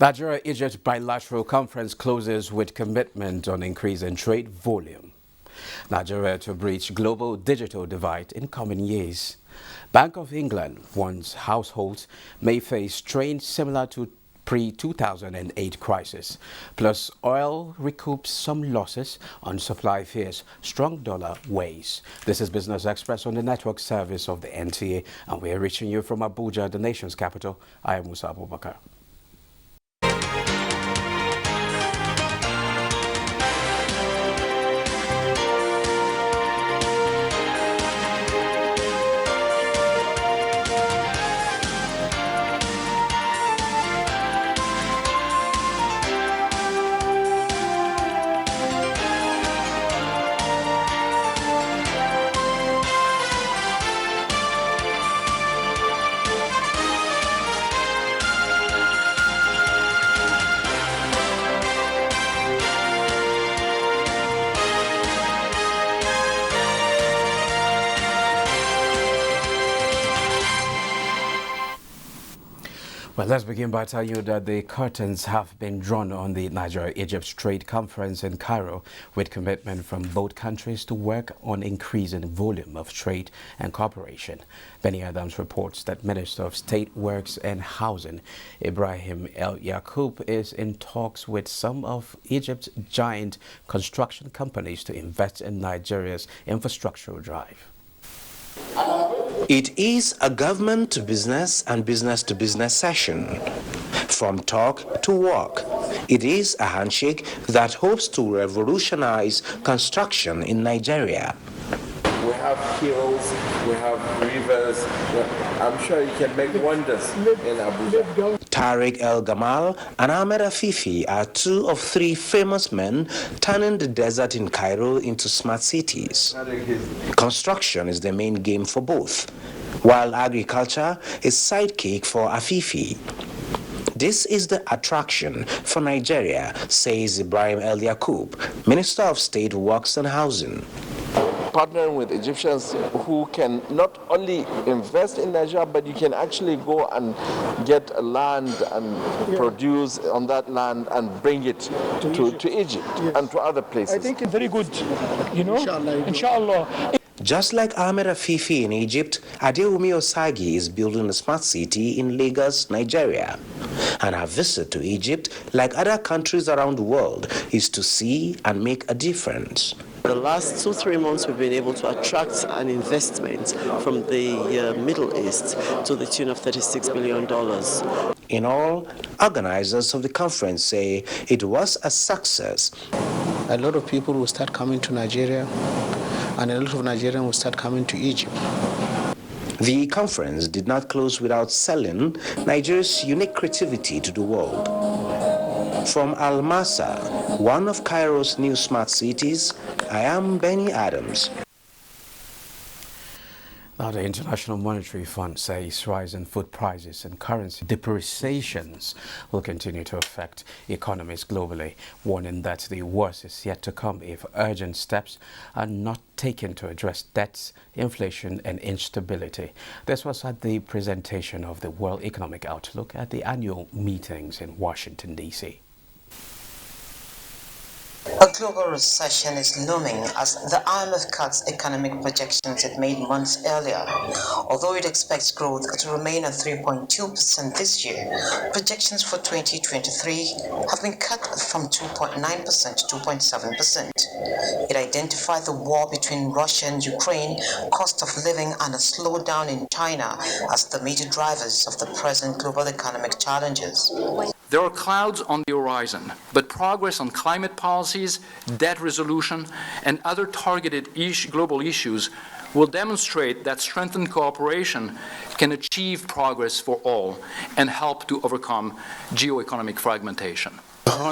Nigeria-Egypt bilateral conference closes with commitment on increasing trade volume. Nigeria to breach global digital divide in coming years. Bank of England warns households may face strain similar to pre-2008 crisis. Plus, oil recoups some losses on supply fears. Strong dollar weighs. This is Business Express on the network service of the NTA, and we are reaching you from Abuja, the nation's capital. I am Musa Abubakar. Well, let's begin by telling you that the curtains have been drawn on the Nigeria-Egypt Trade Conference in Cairo, with commitment from both countries to work on increasing volume of trade and cooperation. Benny Adams reports that Minister of State Works and Housing Ibrahim El Yaqub is in talks with some of Egypt's giant construction companies to invest in Nigeria's infrastructural drive. It is a government-to-business and business-to-business session. From talk to work, it is a handshake that hopes to revolutionize construction in Nigeria. We have hills, we have rivers. I'm sure you can make wonders in Abuja. Tariq El Gamal and Ahmed Afifi are two of three famous men turning the desert in Cairo into smart cities. Construction is the main game for both, while agriculture is sidekick for Afifi. This is the attraction for Nigeria, says Ibrahim El Yaqub, Minister of State Works and Housing. Partnering with Egyptians who can not only invest in Nigeria, but you can actually go and get land and produce on that land and bring it to Egypt and to other places. I think it's very good, Inshallah. Just like Ahmed Afifi in Egypt, Adeomi Osagi is building a smart city in Lagos, Nigeria. And her visit to Egypt, like other countries around the world, is to see and make a difference. The last 2-3 months, we've been able to attract an investment from the Middle East to the tune of $36 billion. In all, organizers of the conference say it was a success. A lot of people will start coming to Nigeria, and a lot of Nigerians will start coming to Egypt. The conference did not close without selling Nigeria's unique creativity to the world. From Al Masa, one of Cairo's new smart cities, I am Benny Adams. Now, the International Monetary Fund says rising food prices and currency depreciations will continue to affect economies globally, warning that the worst is yet to come if urgent steps are not taken to address debts, inflation and instability. This was at the presentation of the World Economic Outlook at the annual meetings in Washington, D.C. A global recession is looming as the IMF cuts economic projections it made months earlier. Although it expects growth to remain at 3.2% this year, projections for 2023 have been cut from 2.9% to 2.7%. It identified the war between Russia and Ukraine, cost of living, and a slowdown in China as the major drivers of the present global economic challenges. There are clouds on the horizon, but progress on climate policies, debt resolution, and other targeted global issues will demonstrate that strengthened cooperation can achieve progress for all and help to overcome geoeconomic fragmentation.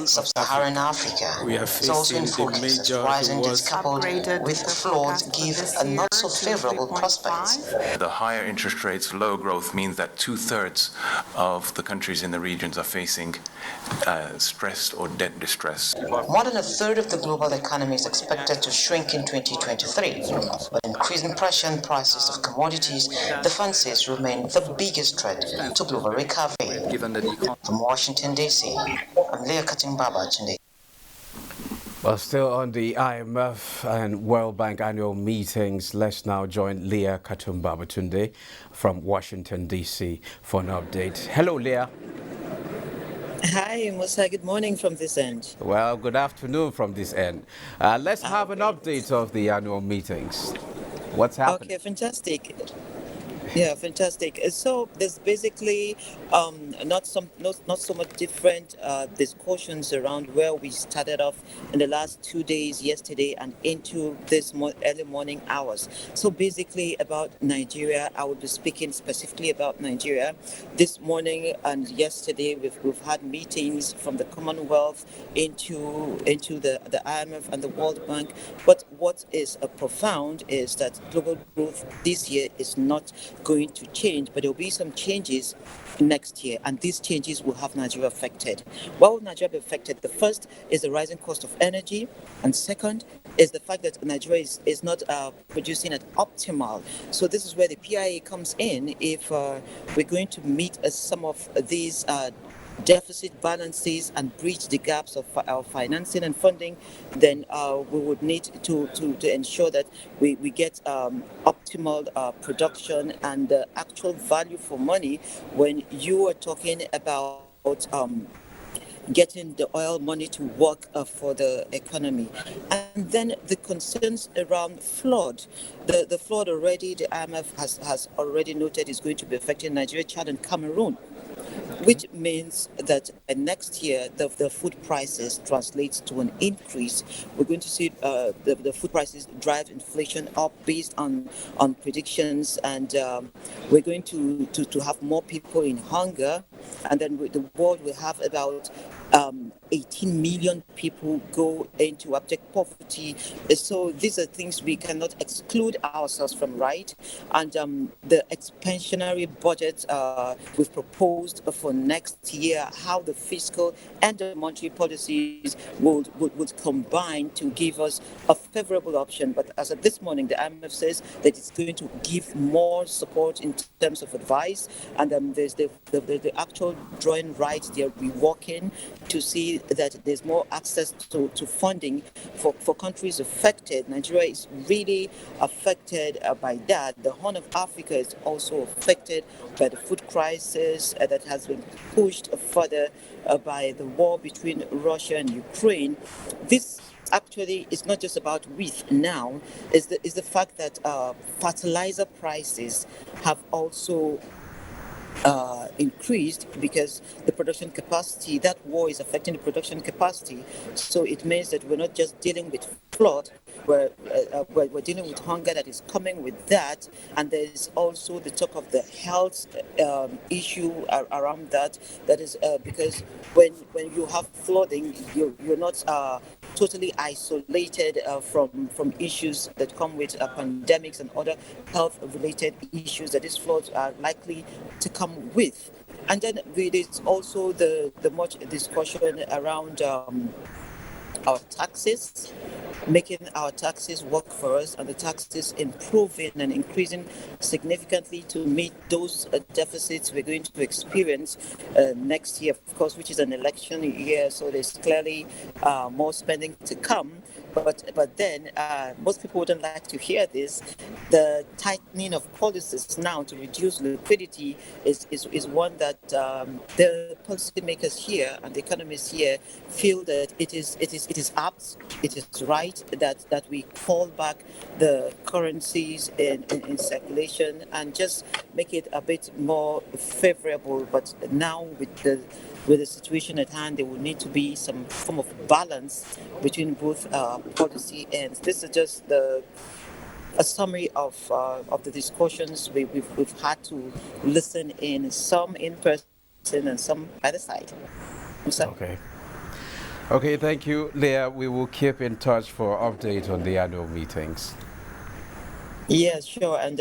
Sub-Saharan Africa is also in focus as rising debts coupled with floods give a not-so-favorable prospects. The higher interest rates, low growth means that 2/3 of the countries in the regions are facing stress or debt distress. More than a third of the global economy is expected to shrink in 2023, but increasing putting pressure on prices of commodities, defenses remain the biggest threat to global recovery. From Washington, D.C., I'm Leah Katimbaba today. Well, still on the IMF and World Bank annual meetings, let's now join Leah Katumbabatunde from Washington, D.C. for an update. Hello, Leah. Hi, Musa. Good morning from this end. Well, good afternoon from this end. Let's have an update of the annual meetings. What's happening? Okay, fantastic. Yeah, fantastic. So there's basically not so much different discussions around where we started off in the last 2 days, yesterday and into this early morning hours. So basically about Nigeria, I will be speaking specifically about Nigeria. This morning and yesterday, we've had meetings from the Commonwealth into the IMF and the World Bank. But what is profound is that global growth this year is not going to change, but there will be some changes next year, and these changes will have Nigeria affected. Why will Nigeria be affected? The first is the rising cost of energy, and second is the fact that Nigeria is not producing at optimal. So this is where the PIA comes in. If we're going to meet some of these deficit balances and breach the gaps of our financing and funding, then we would need to ensure that we get optimal production and actual value for money when you are talking about getting the oil money to work for the economy. And then the concerns around flood. The flood already, the IMF has already noted is going to be affecting Nigeria, Chad and Cameroon, which means that next year the food prices translates to an increase. We're going to see the food prices drive inflation up based on predictions, and we're going to have more people in hunger, and then the world will have about 18 million people go into abject poverty. So these are things we cannot exclude ourselves from, right? And the expansionary budget we've proposed for next year, how the fiscal and the monetary policies would combine to give us a favorable option. But as of this morning, the IMF says that it's going to give more support in terms of advice, and there's the actual drawing rights. They're reworking to see that there's more access to funding for countries affected. Nigeria is really affected by that. The Horn of Africa is also affected by the food crisis that has been pushed further by the war between Russia and Ukraine. This actually is not just about wheat now, is the fact that fertilizer prices have also increased because the production capacity, that war is affecting the production capacity. So it means that we're not just dealing with flood, we're dealing with hunger that is coming with that. And there's also the talk of the health issue around that. That is because when you have flooding, you're not totally isolated from issues that come with pandemics and other health-related issues that these floods are likely to come with. And then there's also the much discussion around our taxes, making our taxes work for us, and the taxes improving and increasing significantly to meet those deficits we're going to experience next year, of course, which is an election year, so there's clearly more spending to come. But then most people wouldn't like to hear this. The tightening of policies now to reduce liquidity is one that the policymakers here and the economists here feel that it is apt, it is right that we call back the currencies in circulation and just make it a bit more favorable. But now with the situation at hand, there will need to be some form of balance between both policy ends. This is just a summary of the discussions we've had to listen in, some in person and some by the side. Okay, thank you, Leah. We will keep in touch for update on the annual meetings. Yes, sure. And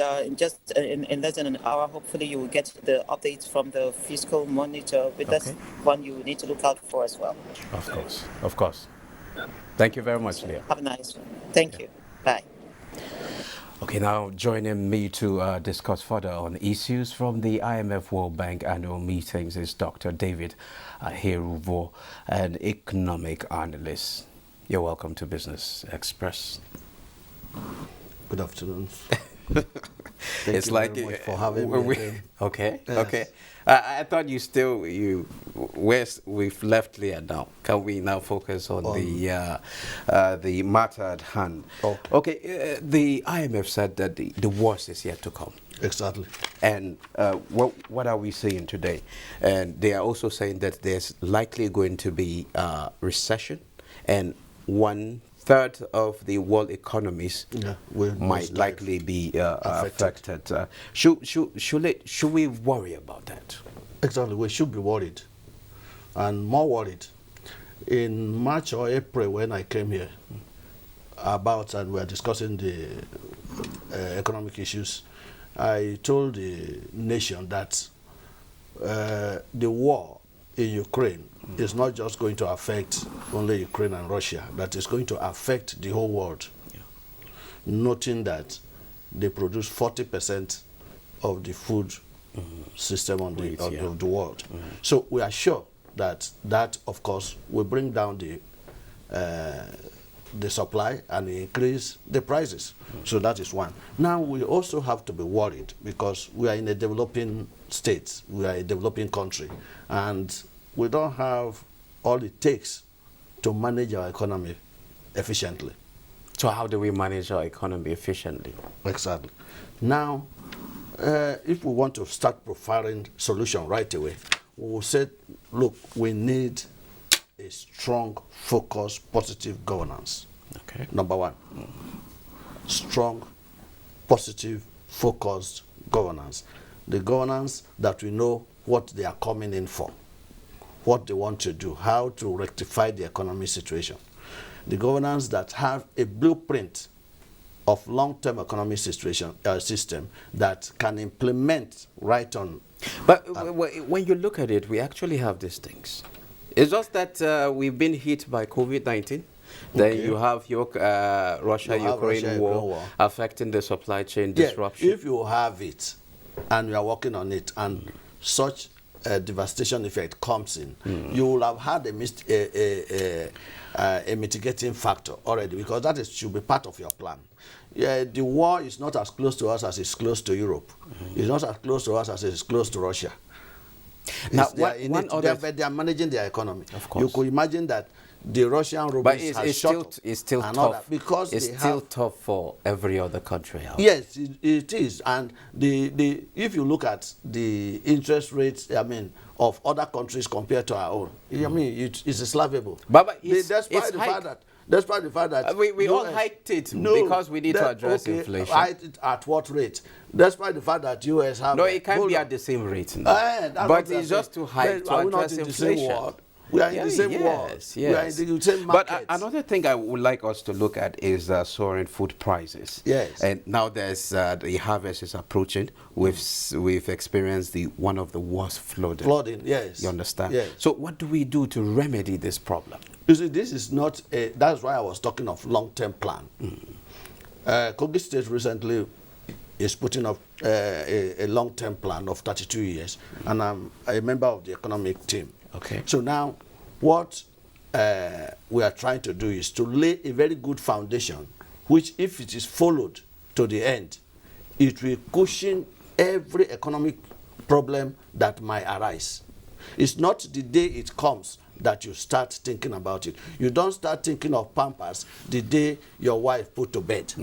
in less than an hour, hopefully you will get the updates from the fiscal monitor. But that's one you need to look out for as well. Of course. Thank you very much, Leah. Have a nice one. Thank you. Bye. Okay. Okay, now joining me to discuss further on issues from the IMF World Bank annual meetings is Dr. David Heruvo, an economic analyst. You're welcome to Business Express. Good afternoon. It's you like very much for having me again. Okay, Yes. okay. I thought we've left Leah now. Can we now focus on the matter at hand? Okay, the IMF said that the worst is yet to come. Exactly. And what are we seeing today? And they are also saying that there's likely going to be recession, and 1/3 of the world economies might likely be affected. Should we worry about that? Exactly. We should be worried, and more worried. In March or April, when I came here, and we were discussing the economic issues, I told the nation that the war in Ukraine is not just going to affect only Ukraine and Russia, that is going to affect the whole world. Yeah. Noting that they produce 40% of the food system of the world. So we are sure that, of course, will bring down the supply and increase the prices. So that is one. Now we also have to be worried because we are in a developing state, we are a developing country, and we don't have all it takes to manage our economy efficiently. So how do we manage our economy efficiently? Exactly. Now, if we want to start profiling solution right away, we will say, look, we need a strong, focused, positive governance. Okay. Number one, strong, positive, focused governance. The governance that we know what they are coming in for, what they want to do, how to rectify the economic situation. The governance that have a blueprint of long-term economic system that can implement right on. But when you look at it, we actually have these things. It's just that we've been hit by COVID-19. Then you have your Russia-Ukraine war affecting the supply chain disruption. If you have it and you are working on it and such a devastation effect comes in, you will have had a mitigating factor already, because that should be part of your plan. Yeah, the war is not as close to us as it's close to Europe. It's not as close to us as it's close to Russia. Now, they are managing their economy. Of course. You could imagine that the Russian ruble it's still tough. Because it's still tough for every other country. Yes, it is. And if you look at the interest rates, of other countries compared to our own, it's slavable. But despite the fact that we all hiked it because we need to address inflation. Hiked it at what rate? Despite the fact that US have it can't be at the same rate. But it's just to hike to address inflation. We are in the same world. Yes. We are in the same market. But another thing I would like us to look at is soaring food prices. Yes. And now there's the harvest is approaching. We've experienced one of the worst flooding. Flooding, yes. You understand? Yes. So what do we do to remedy this problem? You see, this is not that's why I was talking of long-term plan. Kogi State recently is putting up a long-term plan of 32 years, and I'm a member of the economic team. Okay. So now, what we are trying to do is to lay a very good foundation, which, if it is followed to the end, it will cushion every economic problem that might arise. It's not the day it comes that you start thinking about it. You don't start thinking of Pampers the day your wife put to bed.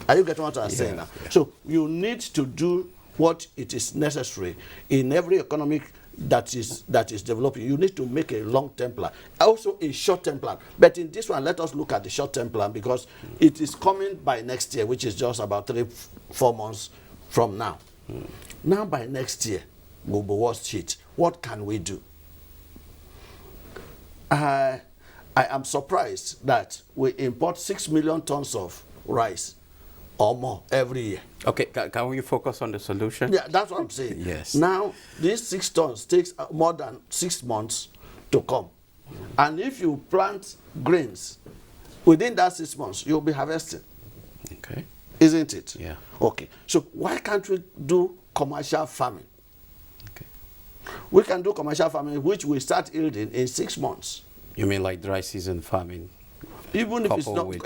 Are you getting what I'm saying now? Yeah. So you need to do what it is necessary in every economic that is developing. You need to make a long-term plan, also a short-term plan. But in this one, let us look at the short-term plan, because it is coming by next year, which is just about 3-4 months from now. Now by next year, we'll be worst hit. What can we do? I am surprised that we import 6 million tons of rice or more every year. Okay, can we focus on the solution? Yeah, that's what I'm saying. Yes. Now, these 6 tons takes more than 6 months to come. And if you plant grains, within that 6 months, you'll be harvesting. Okay. isn't it? Yeah. Okay. So why can't we do commercial farming? Okay. We can do commercial farming, which we start yielding in 6 months. You mean like dry season farming? Even if it's not, with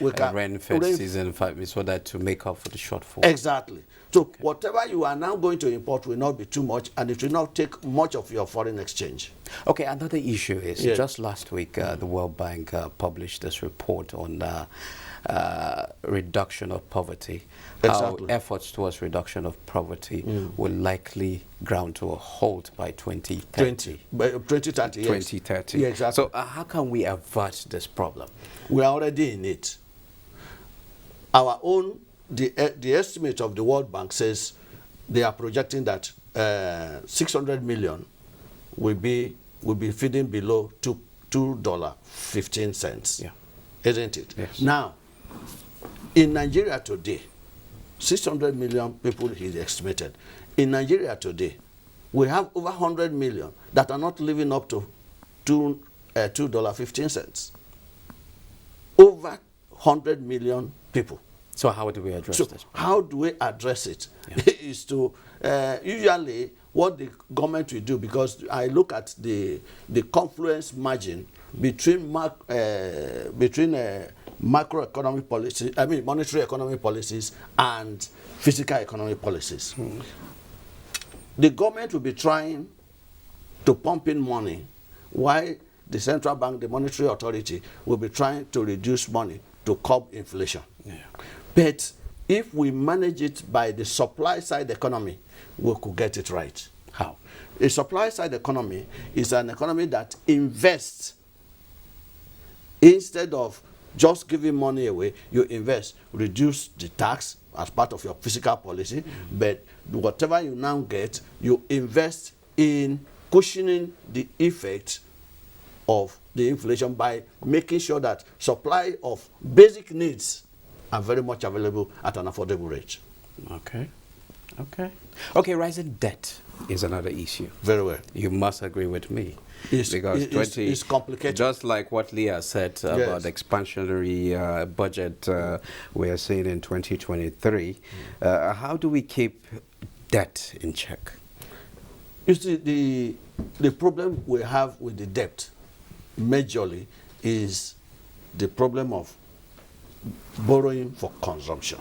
we can rain-fed season farming, so that to make up for the shortfall. Exactly. So whatever you are now going to import will not be too much, and it will not take much of your foreign exchange. Okay, another issue is, Yes. just last week, the World Bank published this report on reduction of poverty. Exactly. How efforts towards reduction of poverty will likely ground to a halt by 2030. 2030, yes. 2030. Yeah, exactly. So how can we avert this problem? We are already in it. Our own, the estimate of the World Bank says they are projecting that 600 million will be feeding below $2.15. Yeah. Isn't it? Yes. Now, in Nigeria today, 600 million people is estimated. In Nigeria today, we have over 100 million that are not living up to $2.15. Over 100 million people. So how do we address this? How do we address it? Yeah. Is to usually what the government will do, because I look at the confluence margin between macroeconomic policy, I mean monetary economic policies and physical economic policies. The government will be trying to pump in money, while the central bank, the monetary authority, will be trying to reduce money to curb inflation. Yeah. But if we manage it by the supply side economy, we could get it right. How? A supply side economy is an economy that invests. Instead of just giving money away, you invest, reduce the tax as part of your fiscal policy, but whatever you now get, you invest in cushioning the effect of the inflation by making sure that supply of basic needs are very much available at an affordable rate. Okay. Okay. Okay, rising debt is another issue. Very well. You must agree with me. It's complicated. Just like what Leah said about the expansionary budget we are seeing in 2023, how do we keep debt in check? You see, the problem we have with the debt majorly is the problem of borrowing for consumption.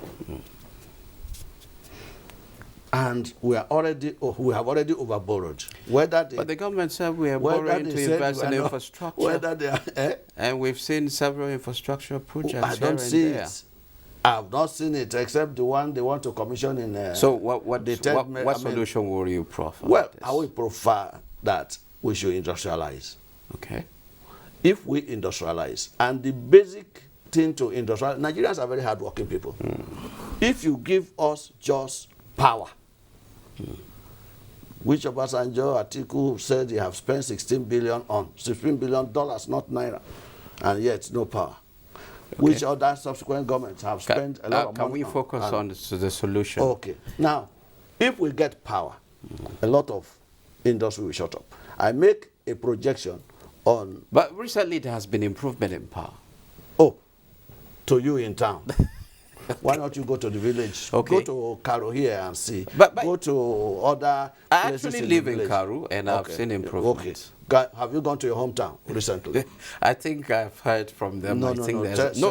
And we have already overborrowed. But the government said we are borrowing to invest in infrastructure. Whether they are, and we've seen several infrastructure projects I don't here see and there. it. I've not seen it except the one they want to commission in. So what solution will you prefer? Well, I will prefer that we should industrialize. Okay. If we industrialize, and the basic thing to industrialize, Nigerians are very hardworking people. If you give us just power, which Obasanjo Atiku said they have spent $16 billion, not naira, and yet no power. Okay. Which other subsequent governments have spent a lot of money. Can we focus on the solution? Okay. Now, if we get power, a lot of industry will shut up. I make a projection on... But recently there has been improvement in power. Oh, to you in town. Why not you go to the village? Okay. Go to Karo here and see. But go to other I places actually in live the in village. Karo and I've seen improvements. Okay. Have you gone to your hometown recently? I think I've heard from them.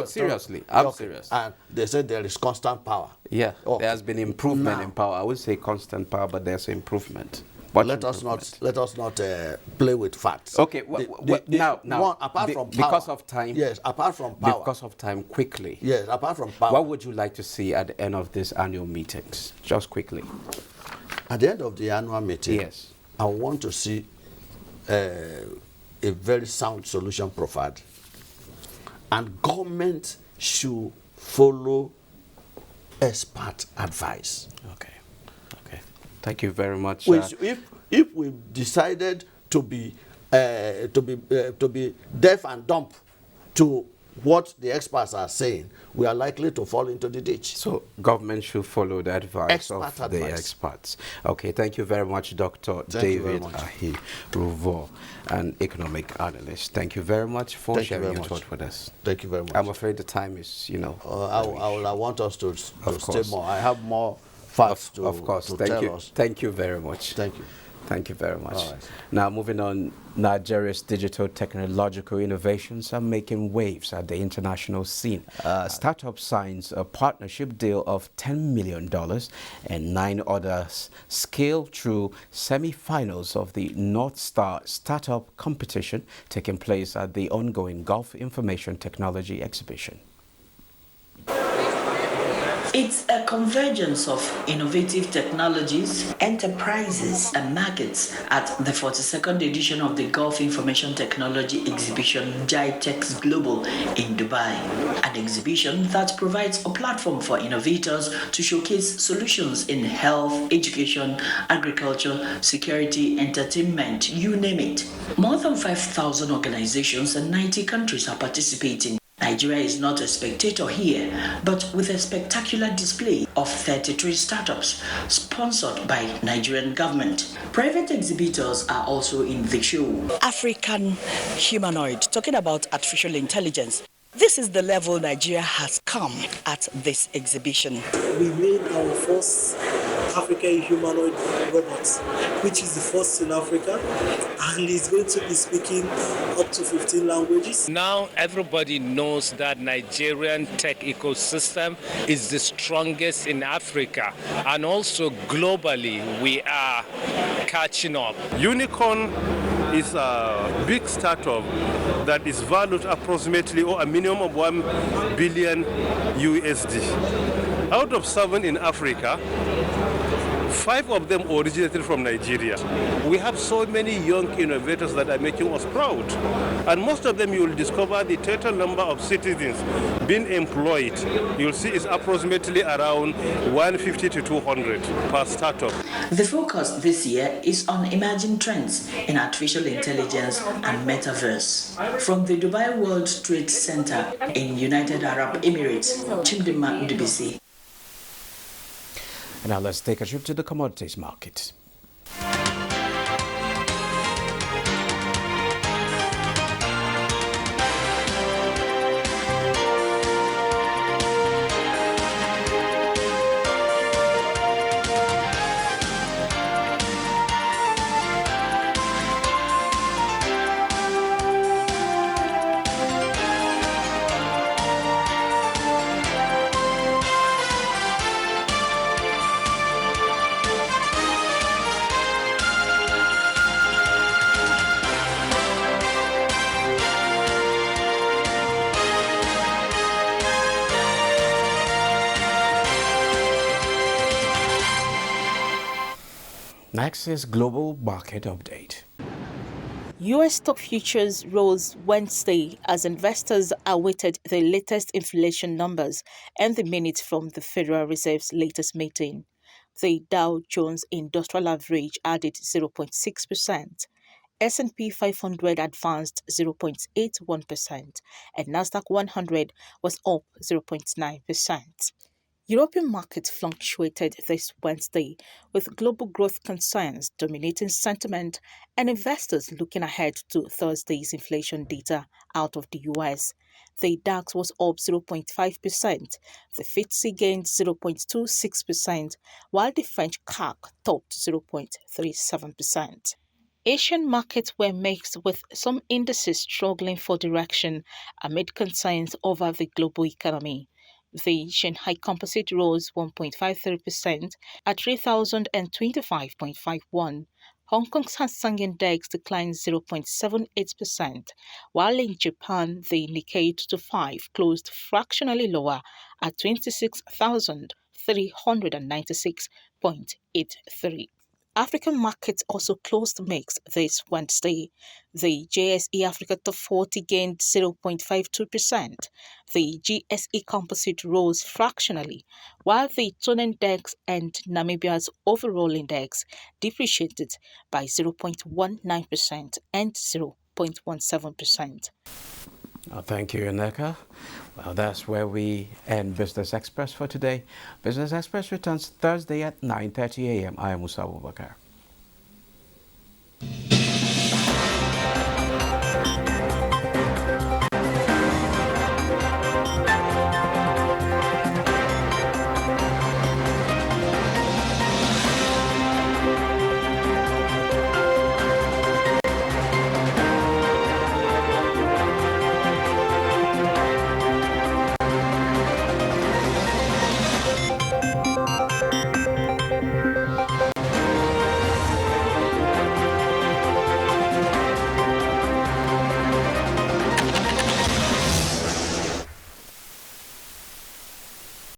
Seriously. I'm serious. And they said there is constant power. Yeah, there has been improvement in power. I would say constant power, but there's improvement. Let us not play with facts. Okay, now, apart from power, because of time. Yes, apart from power. Because of time, quickly. Yes, apart from power. What would you like to see at the end of these annual meetings? Just quickly. At the end of the annual meeting, yes, I want to see a very sound solution proffered, and government should follow expert advice. Okay. Thank you very much. If we decided to be deaf and dumb to what the experts are saying, we are likely to fall into the ditch. So government should follow the advice of Expert the advice. experts. Okay, thank you very much, Dr. Thank you very David much. Ahi Ruvo, an economic analyst. Thank you very much for sharing your thought with us. Thank you very much. I'm afraid the time is, I want us to stay course. more. I have more facts to thank you. tell us. Thank you very much. Thank you. Thank you very much. All right. Now, moving on, Nigeria's digital technological innovations are making waves at the international scene. Startup signs a partnership deal of $10 million and 9 others scale through semi-finals of the North Star Startup competition taking place at the ongoing Gulf Information Technology Exhibition. It's a convergence of innovative technologies, enterprises, and markets at the 42nd edition of the Gulf Information Technology Exhibition GITEX Global in Dubai. An exhibition that provides a platform for innovators to showcase solutions in health, education, agriculture, security, entertainment, you name it. More than 5,000 organizations and 90 countries are participating. Nigeria is not a spectator here, but with a spectacular display of 33 startups sponsored by Nigerian government. Private exhibitors are also in the show. African humanoid, talking about artificial intelligence. This is the level Nigeria has come at this exhibition. We made our first African humanoid robots, which is the first in Africa, and it's going to be speaking up to 15 languages. Now everybody knows that Nigerian tech ecosystem is the strongest in Africa, and also globally we are catching up. Unicorn is a big startup that is valued approximately or a minimum of 1 billion USD. Out of 7 in Africa, 5 of them originated from Nigeria. We have so many young innovators that are making us proud. And most of them, you will discover the total number of citizens being employed. You'll see it's approximately around 150 to 200 per startup. The focus this year is on emerging trends in artificial intelligence and metaverse. From the Dubai World Trade Center in United Arab Emirates, Chimdima Udubisi. Now let's take a trip to the commodities market. Next is Global Market Update. U.S. stock futures rose Wednesday as investors awaited the latest inflation numbers and the minutes from the Federal Reserve's latest meeting. The Dow Jones Industrial Average added 0.6%, S&P 500 advanced 0.81%, and Nasdaq 100 was up 0.9%. European markets fluctuated this Wednesday, with global growth concerns dominating sentiment and investors looking ahead to Thursday's inflation data out of the US. The DAX was up 0.5%, the FTSE gained 0.26%, while the French CAC topped 0.37%. Asian markets were mixed, with some indices struggling for direction amid concerns over the global economy. The Shanghai Composite rose 1.53% at 3,025.51. Hong Kong's Hang Seng Index declined 0.78%, while in Japan, the Nikkei 225 closed fractionally lower at 26,396.83. African markets also closed mixed this Wednesday. The JSE Africa Top 40 gained 0.52%. The GSE Composite rose fractionally, while the Tone Index and Namibia's overall index depreciated by 0.19% and 0.17%. Thank you, Ineka. Well, that's where we end Business Express for today. Business Express returns Thursday at 9:30 a.m. I am Musa Abubakar.